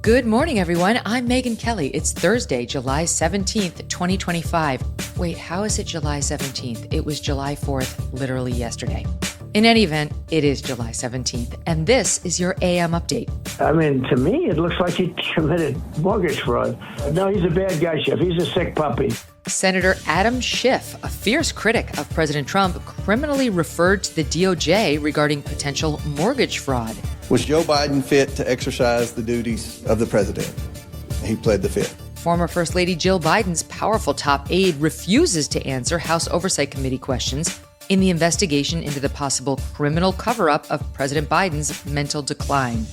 Good morning, everyone. I'm Megyn Kelly. It's Thursday, July 17th, 2025. Wait, how is it July 17th? It was July 4th, literally yesterday. In any event, it is July 17th, and this is your AM update. I mean, to me, it looks like he committed mortgage fraud. No, he's a bad guy, Schiff. He's a sick puppy. Senator Adam Schiff, a fierce critic of President Trump, criminally referred to the DOJ regarding potential mortgage fraud. Was Joe Biden fit to exercise the duties of the president? He pled the fifth. Former First Lady Jill Biden's powerful top aide refuses to answer House Oversight Committee questions in the investigation into the possible criminal cover-up of President Biden's mental decline.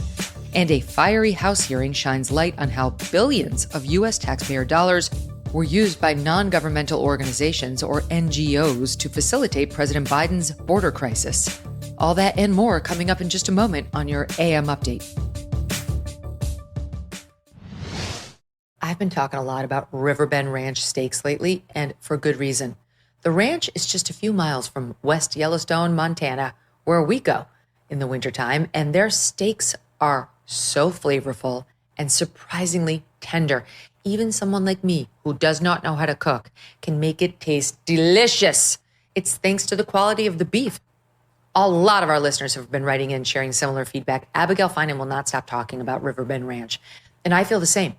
And a fiery House hearing shines light on how billions of U.S. taxpayer dollars were used by non-governmental organizations, or NGOs, to facilitate President Biden's border crisis. All that and more coming up in just a moment on your AM Update. I've been talking a lot about Riverbend Ranch steaks lately, and for good reason. The ranch is just a few miles from West Yellowstone, Montana, where we go in the wintertime, and their steaks are so flavorful and surprisingly tender. Even someone like me, who does not know how to cook, can make it taste delicious. It's thanks to the quality of the beef. A lot of our listeners have been writing in, sharing similar feedback. Abigail Finan will not stop talking about Riverbend Ranch, and I feel the same.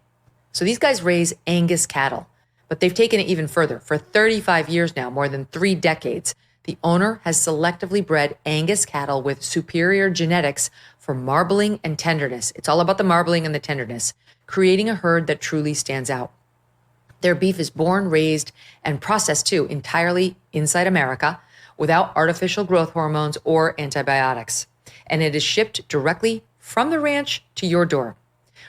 So these guys raise Angus cattle, but they've taken it even further. For 35 years now, more than 3 decades, the owner has selectively bred Angus cattle with superior genetics for marbling and tenderness. It's all about the marbling and the tenderness, creating a herd that truly stands out. Their beef is born, raised, and processed too entirely inside America without artificial growth hormones or antibiotics. And it is shipped directly from the ranch to your door.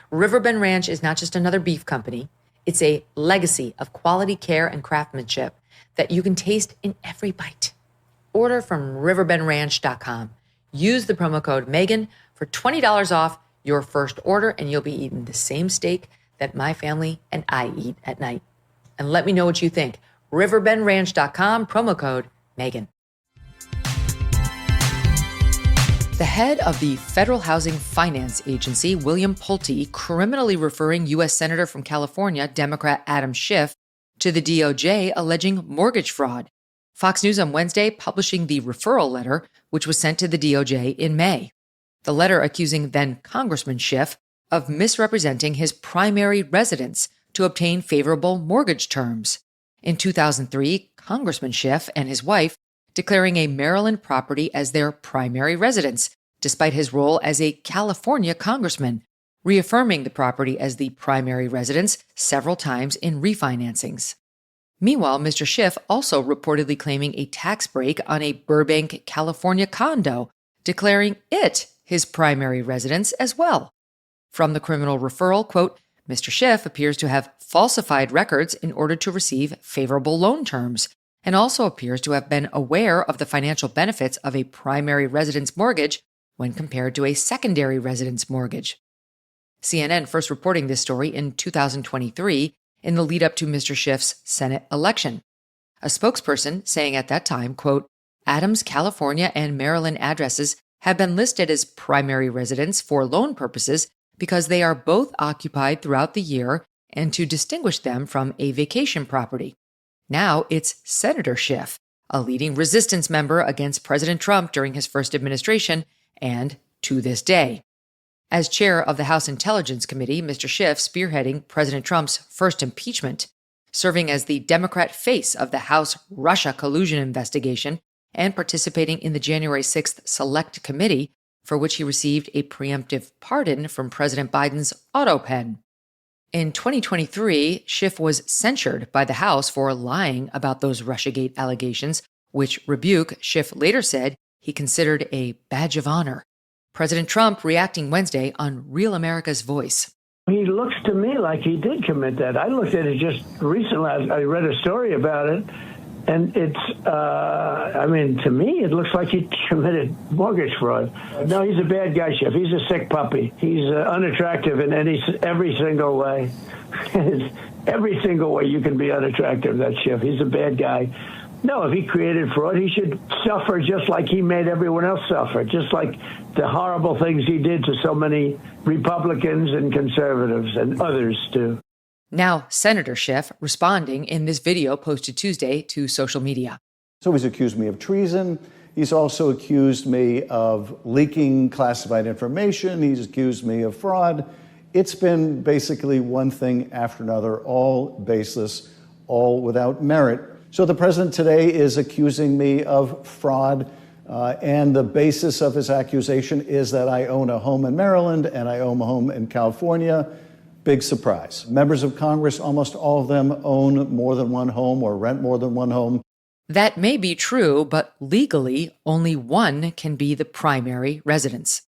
Riverbend Ranch is not just another beef company. It's a legacy of quality care and craftsmanship that you can taste in every bite. Order from riverbendranch.com. Use the promo code Megyn for $20 off your first order, and you'll be eating the same steak that my family and I eat at night. And let me know what you think. riverbendranch.com, promo code Megyn. The head of the Federal Housing Finance Agency, William Pulte, criminally referring U.S. Senator from California, Democrat Adam Schiff, to the DOJ alleging mortgage fraud. Fox News on Wednesday publishing the referral letter, which was sent to the DOJ in May. The letter accusing then Congressman Schiff of misrepresenting his primary residence to obtain favorable mortgage terms. In 2003, Congressman Schiff and his wife declaring a Maryland property as their primary residence, despite his role as a California congressman, reaffirming the property as the primary residence several times in refinancings. Meanwhile, Mr. Schiff also reportedly claiming a tax break on a Burbank, California condo, declaring it his primary residence as well. From the criminal referral, quote, Mr. Schiff appears to have falsified records in order to receive favorable loan terms, and also appears to have been aware of the financial benefits of a primary residence mortgage when compared to a secondary residence mortgage. CNN first reporting this story in 2023 in the lead up to Mr. Schiff's Senate election. A spokesperson saying at that time, quote, Adams' California and Maryland addresses have been listed as primary residence for loan purposes because they are both occupied throughout the year and to distinguish them from a vacation property. Now it's Senator Schiff, a leading resistance member against President Trump during his first administration and to this day. As chair of the House Intelligence Committee, Mr. Schiff spearheading President Trump's first impeachment, serving as the Democrat face of the House Russia collusion investigation, and participating in the January 6th Select Committee, for which he received a preemptive pardon from President Biden's auto pen. In 2023, Schiff was censured by the House for lying about those Russiagate allegations, which rebuke Schiff later said he considered a badge of honor. President Trump reacting Wednesday on Real America's Voice. He looks to me like he did commit that. I looked at it just recently. I read a story about it, and it's, to me, it looks like he committed mortgage fraud. No, he's a bad guy, Schiff. He's a sick puppy. He's unattractive in every single way. Every single way you can be unattractive, that Schiff. He's a bad guy. No, if he created fraud, he should suffer just like he made everyone else suffer, just like the horrible things he did to so many Republicans and conservatives and others too. Now, Senator Schiff responding in this video posted Tuesday to social media. So he's accused me of treason. He's also accused me of leaking classified information. He's accused me of fraud. It's been basically one thing after another, all baseless, all without merit. So the president today is accusing me of fraud, and the basis of his accusation is that I own a home in Maryland and I own a home in California. Big surprise. Members of Congress, almost all of them own more than one home or rent more than one home. That may be true, but legally, only one can be the primary residence.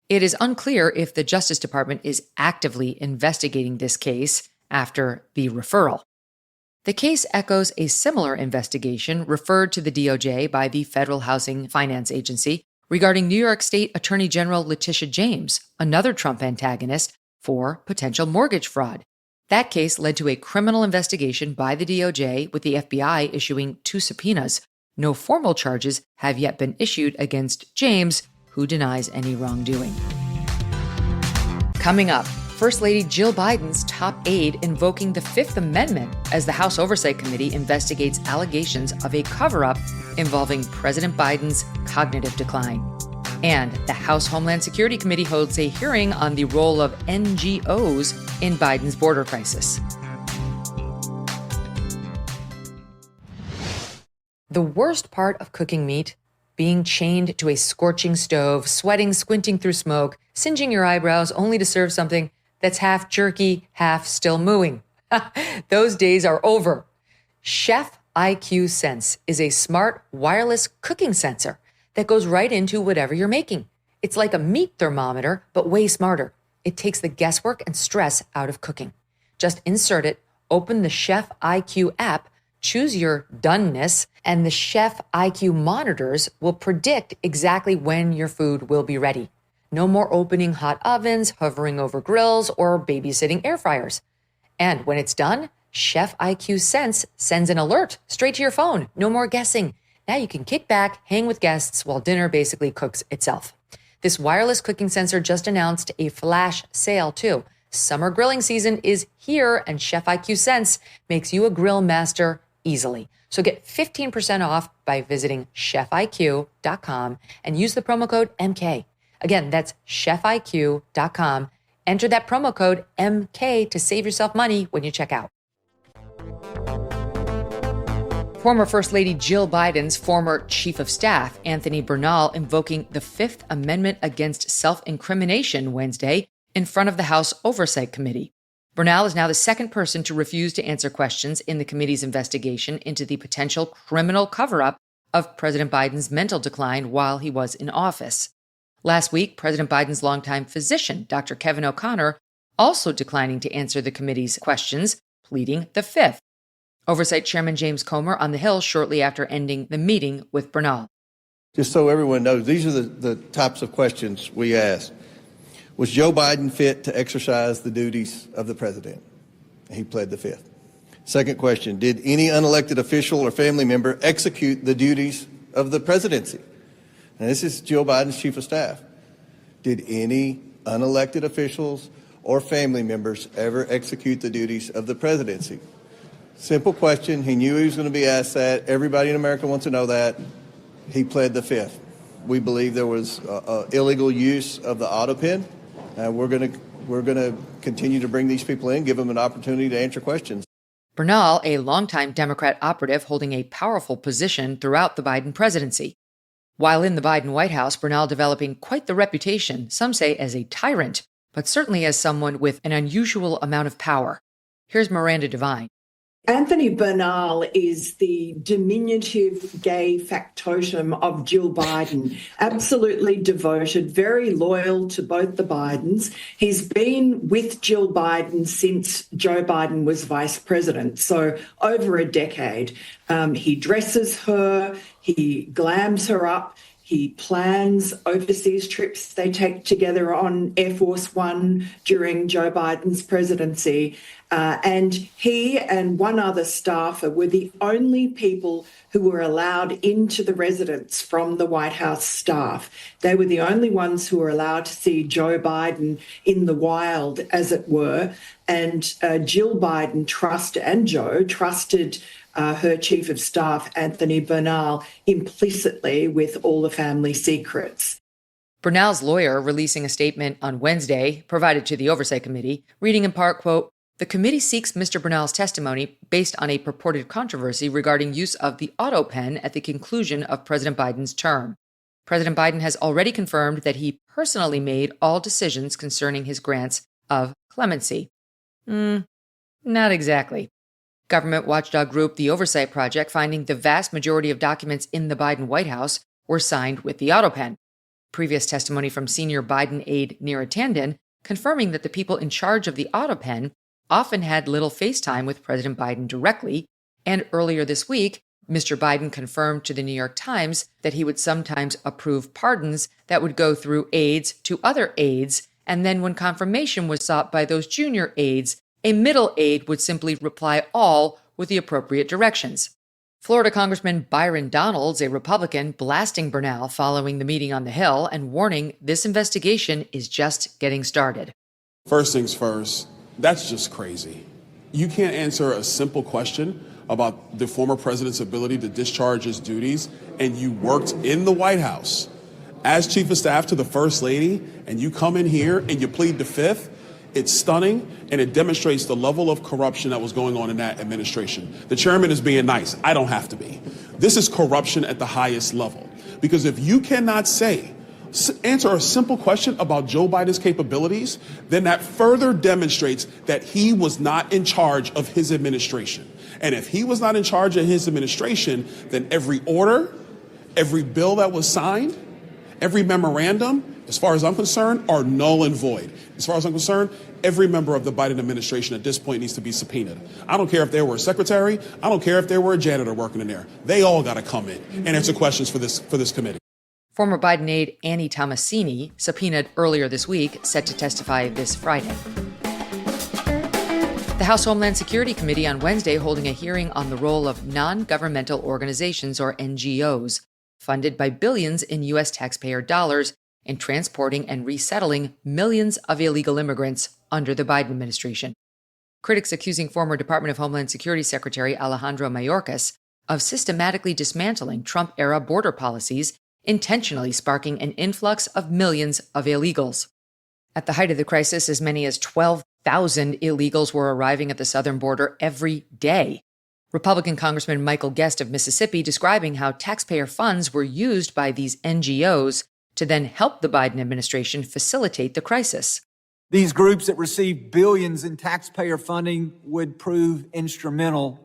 It is unclear if the Justice Department is actively investigating this case after the referral. The case echoes a similar investigation referred to the DOJ by the Federal Housing Finance Agency regarding New York State Attorney General Letitia James, another Trump antagonist, for potential mortgage fraud. That case led to a criminal investigation by the DOJ, with the FBI issuing 2 subpoenas. No formal charges have yet been issued against James, who denies any wrongdoing. Coming up, First Lady Jill Biden's top aide invoking the Fifth Amendment as the House Oversight Committee investigates allegations of a cover-up involving President Biden's cognitive decline. And the House Homeland Security Committee holds a hearing on the role of NGOs in Biden's border crisis. The worst part of cooking meat? Being chained to a scorching stove, sweating, squinting through smoke, singeing your eyebrows only to serve something that's half jerky, half still mooing. Those days are over. Chef IQ Sense is a smart wireless cooking sensor that goes right into whatever you're making. It's like a meat thermometer, but way smarter. It takes the guesswork and stress out of cooking. Just insert it, open the Chef IQ app, choose your doneness, and the Chef IQ monitors will predict exactly when your food will be ready. No more opening hot ovens, hovering over grills, or babysitting air fryers. And when it's done, Chef IQ Sense sends an alert straight to your phone. No more guessing. Now you can kick back, hang with guests while dinner basically cooks itself. This wireless cooking sensor just announced a flash sale too. Summer grilling season is here, and Chef IQ Sense makes you a grill master easily. So get 15% off by visiting chefiq.com and use the promo code MK. Again, that's chefiq.com. Enter that promo code MK to save yourself money when you check out. Former First Lady Jill Biden's former Chief of Staff, Anthony Bernal, invoking the Fifth Amendment against self-incrimination Wednesday in front of the House Oversight Committee. Bernal is now the second person to refuse to answer questions in the committee's investigation into the potential criminal cover-up of President Biden's mental decline while he was in office. Last week, President Biden's longtime physician, Dr. Kevin O'Connor, also declining to answer the committee's questions, pleading the Fifth. Oversight Chairman James Comer on the Hill shortly after ending the meeting with Bernal. Just so everyone knows, these are the types of questions we asked. Was Joe Biden fit to exercise the duties of the president? He pled the Fifth. Second question, did any unelected official or family member execute the duties of the presidency? And this is Joe Biden's Chief of Staff. Did any unelected officials or family members ever execute the duties of the presidency? Simple question. He knew he was going to be asked that. Everybody in America wants to know that. He pled the Fifth. We believe there was illegal use of the auto pen. We're going to continue to bring these people in, give them an opportunity to answer questions. Bernal, a longtime Democrat operative holding a powerful position throughout the Biden presidency. While in the Biden White House, Bernal developing quite the reputation, some say as a tyrant, but certainly as someone with an unusual amount of power. Here's Miranda Devine. Anthony Bernal is the diminutive gay factotum of Jill Biden, absolutely devoted, very loyal to both the Bidens. He's been with Jill Biden since Joe Biden was vice president, so over a decade. He dresses her, he glams her up, He plans overseas trips they take together on Air Force One during Joe Biden's presidency. And he and one other staffer were the only people who were allowed into the residence from the White House staff. They were the only ones who were allowed to see Joe Biden in the wild, as it were. And Jill Biden trusted her chief of staff, Anthony Bernal, implicitly with all the family secrets. Bernal's lawyer releasing a statement on Wednesday provided to the Oversight Committee, reading in part, quote, "The committee seeks Mr. Bernal's testimony based on a purported controversy regarding use of the auto pen at the conclusion of President Biden's term. President Biden has already confirmed that he personally made all decisions concerning his grants of clemency." Not exactly. Government watchdog group The Oversight Project finding the vast majority of documents in the Biden White House were signed with the auto pen. Previous testimony from senior Biden aide Neera Tanden confirming that the people in charge of the auto pen often had little FaceTime with President Biden directly, and earlier this week, Mr. Biden confirmed to the New York Times that he would sometimes approve pardons that would go through aides to other aides, and then when confirmation was sought by those junior aides, a middle aide would simply reply all with the appropriate directions. Florida Congressman Byron Donalds, a Republican, blasting Bernal following the meeting on the Hill and warning this investigation is just getting started. First things first, that's just crazy. You can't answer a simple question about the former president's ability to discharge his duties, and you worked in the White House as chief of staff to the First Lady, and you come in here and you plead the Fifth. It's stunning, and it demonstrates the level of corruption that was going on in that administration. The chairman is being nice. I don't have to be. This is corruption at the highest level. Because if you cannot answer a simple question about Joe Biden's capabilities, then that further demonstrates that he was not in charge of his administration. And if he was not in charge of his administration, then every order, every bill that was signed, every memorandum, as far as I'm concerned, are null and void. As far as I'm concerned, every member of the Biden administration at this point needs to be subpoenaed. I don't care if they were a secretary. I don't care if they were a janitor working in there. They all got to come in and answer questions for this committee. Former Biden aide Annie Tomasini, subpoenaed earlier this week, set to testify this Friday. The House Homeland Security Committee on Wednesday holding a hearing on the role of non-governmental organizations, or NGOs, funded by billions in U.S. taxpayer dollars in transporting and resettling millions of illegal immigrants under the Biden administration. Critics accusing former Department of Homeland Security Secretary Alejandro Mayorkas of systematically dismantling Trump-era border policies, intentionally sparking an influx of millions of illegals. At the height of the crisis, as many as 12,000 illegals were arriving at the southern border every day. Republican Congressman Michael Guest of Mississippi describing how taxpayer funds were used by these NGOs to then help the Biden administration facilitate the crisis. These groups that receive billions in taxpayer funding would prove instrumental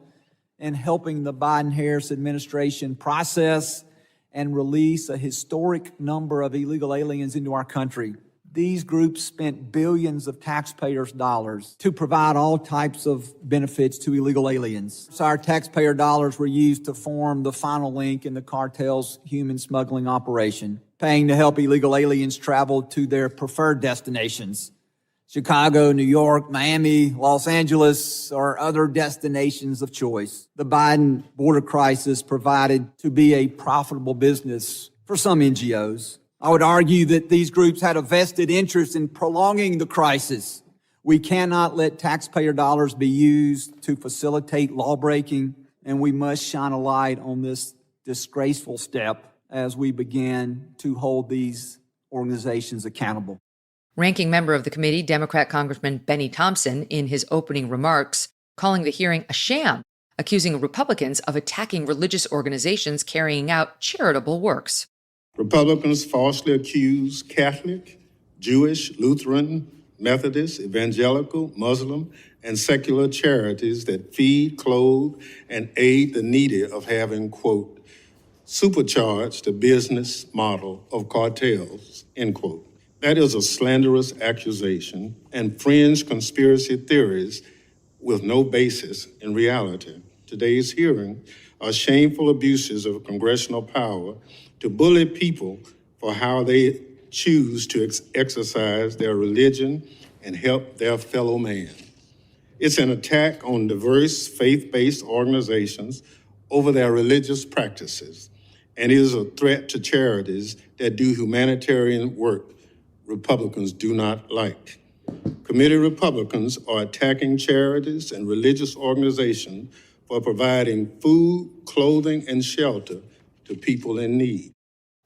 in helping the Biden-Harris administration process and release a historic number of illegal aliens into our country. These groups spent billions of taxpayers' dollars to provide all types of benefits to illegal aliens. So our taxpayer dollars were used to form the final link in the cartel's human smuggling operation, paying to help illegal aliens travel to their preferred destinations: Chicago, New York, Miami, Los Angeles, or other destinations of choice. The Biden border crisis provided to be a profitable business for some NGOs. I would argue that these groups had a vested interest in prolonging the crisis. We cannot let taxpayer dollars be used to facilitate lawbreaking, and we must shine a light on this disgraceful step as we begin to hold these organizations accountable. Ranking member of the committee, Democrat Congressman Benny Thompson, in his opening remarks, calling the hearing a sham, accusing Republicans of attacking religious organizations carrying out charitable works. Republicans falsely accuse Catholic, Jewish, Lutheran, Methodist, evangelical, Muslim, and secular charities that feed, clothe, and aid the needy of having, quote, supercharged the business model of cartels, end quote. That is a slanderous accusation and fringe conspiracy theories with no basis in reality. Today's hearing are shameful abuses of congressional power to bully people for how they choose to exercise their religion and help their fellow man. It's an attack on diverse faith-based organizations over their religious practices, and is a threat to charities that do humanitarian work Republicans do not like. Committee Republicans are attacking charities and religious organizations for providing food, clothing, and shelter to people in need.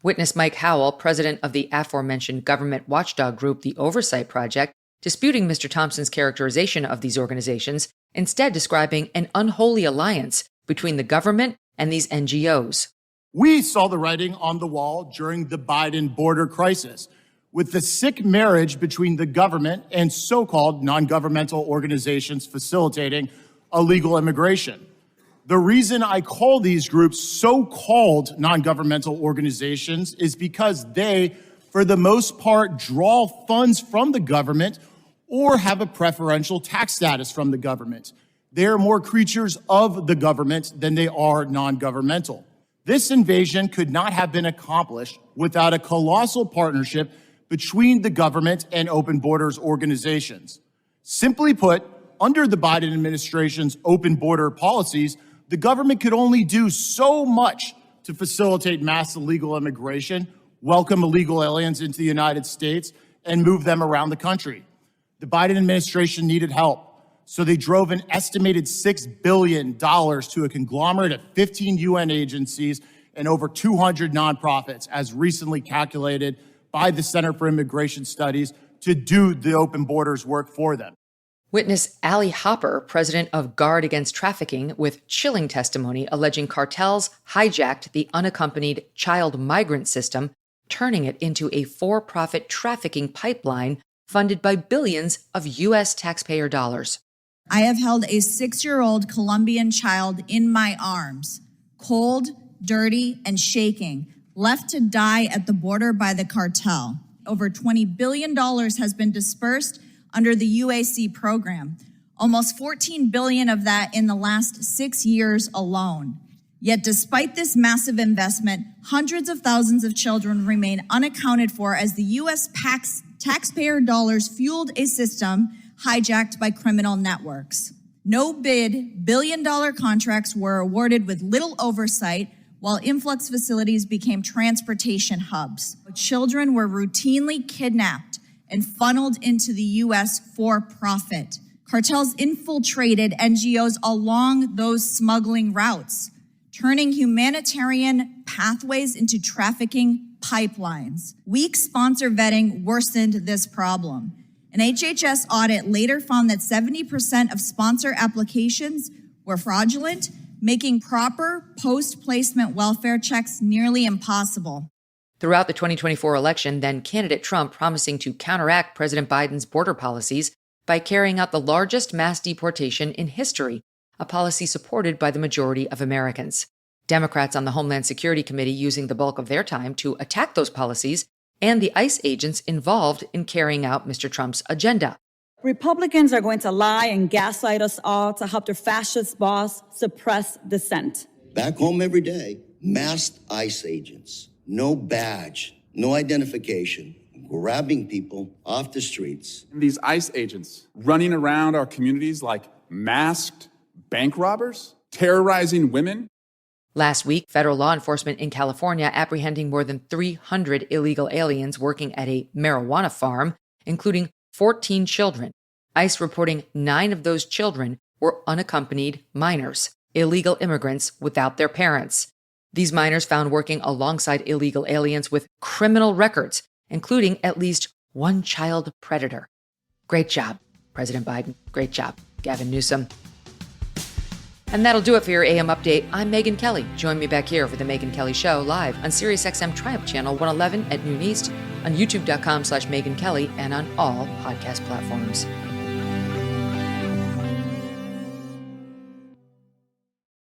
Witness Mike Howell, president of the aforementioned government watchdog group, the Oversight Project, disputing Mr. Thompson's characterization of these organizations, instead describing an unholy alliance between the government and these NGOs. We saw the writing on the wall during the Biden border crisis, with the sick marriage between the government and so-called non-governmental organizations facilitating illegal immigration. The reason I call these groups so-called non-governmental organizations is because they, for the most part, draw funds from the government or have a preferential tax status from the government. They are more creatures of the government than they are non-governmental. This invasion could not have been accomplished without a colossal partnership between the government and open borders organizations. Simply put, under the Biden administration's open border policies, the government could only do so much to facilitate mass illegal immigration, welcome illegal aliens into the United States, and move them around the country. The Biden administration needed help, so they drove an estimated $6 billion to a conglomerate of 15 UN agencies and over 200 nonprofits, as recently calculated by the Center for Immigration Studies, to do the open borders work for them. Witness Allie Hopper, president of Guard Against Trafficking, with chilling testimony alleging cartels hijacked the unaccompanied child migrant system, turning it into a for-profit trafficking pipeline funded by billions of U.S. taxpayer dollars. I have held a 6-year-old Colombian child in my arms, cold, dirty, and shaking, left to die at the border by the cartel. Over $20 billion has been dispersed under the UAC program, almost $14 billion of that in the last 6 years alone. Yet despite this massive investment, hundreds of thousands of children remain unaccounted for as the U.S. taxpayer dollars fueled a system hijacked by criminal networks. No-bid billion-dollar contracts were awarded with little oversight, while influx facilities became transportation hubs. Children were routinely kidnapped and funneled into the U.S. for profit. Cartels infiltrated NGOs along those smuggling routes, turning humanitarian pathways into trafficking pipelines. Weak sponsor vetting worsened this problem. An HHS audit later found that 70% of sponsor applications were fraudulent, making proper post-placement welfare checks nearly impossible. Throughout the 2024 election, then candidate Trump promising to counteract President Biden's border policies by carrying out the largest mass deportation in history, a policy supported by the majority of Americans. Democrats on the Homeland Security Committee using the bulk of their time to attack those policies and the ICE agents involved in carrying out Mr. Trump's agenda. Republicans are going to lie and gaslight us all to help their fascist boss suppress dissent. Back home every day, masked ICE agents. No badge, no identification, grabbing people off the streets. These ICE agents running around our communities like masked bank robbers, terrorizing women. Last week, federal law enforcement in California apprehending more than 300 illegal aliens working at a marijuana farm, including 14 children. ICE reporting 9 of those children were unaccompanied minors, illegal immigrants without their parents. These minors found working alongside illegal aliens with criminal records, including at least one child predator. Great job, President Biden. Great job, Gavin Newsom. And that'll do it for your AM update. I'm Megyn Kelly. Join me back here for the Megyn Kelly Show live on SiriusXM Triumph Channel 111 at noon East, on youtube.com/Megyn Kelly, and on all podcast platforms.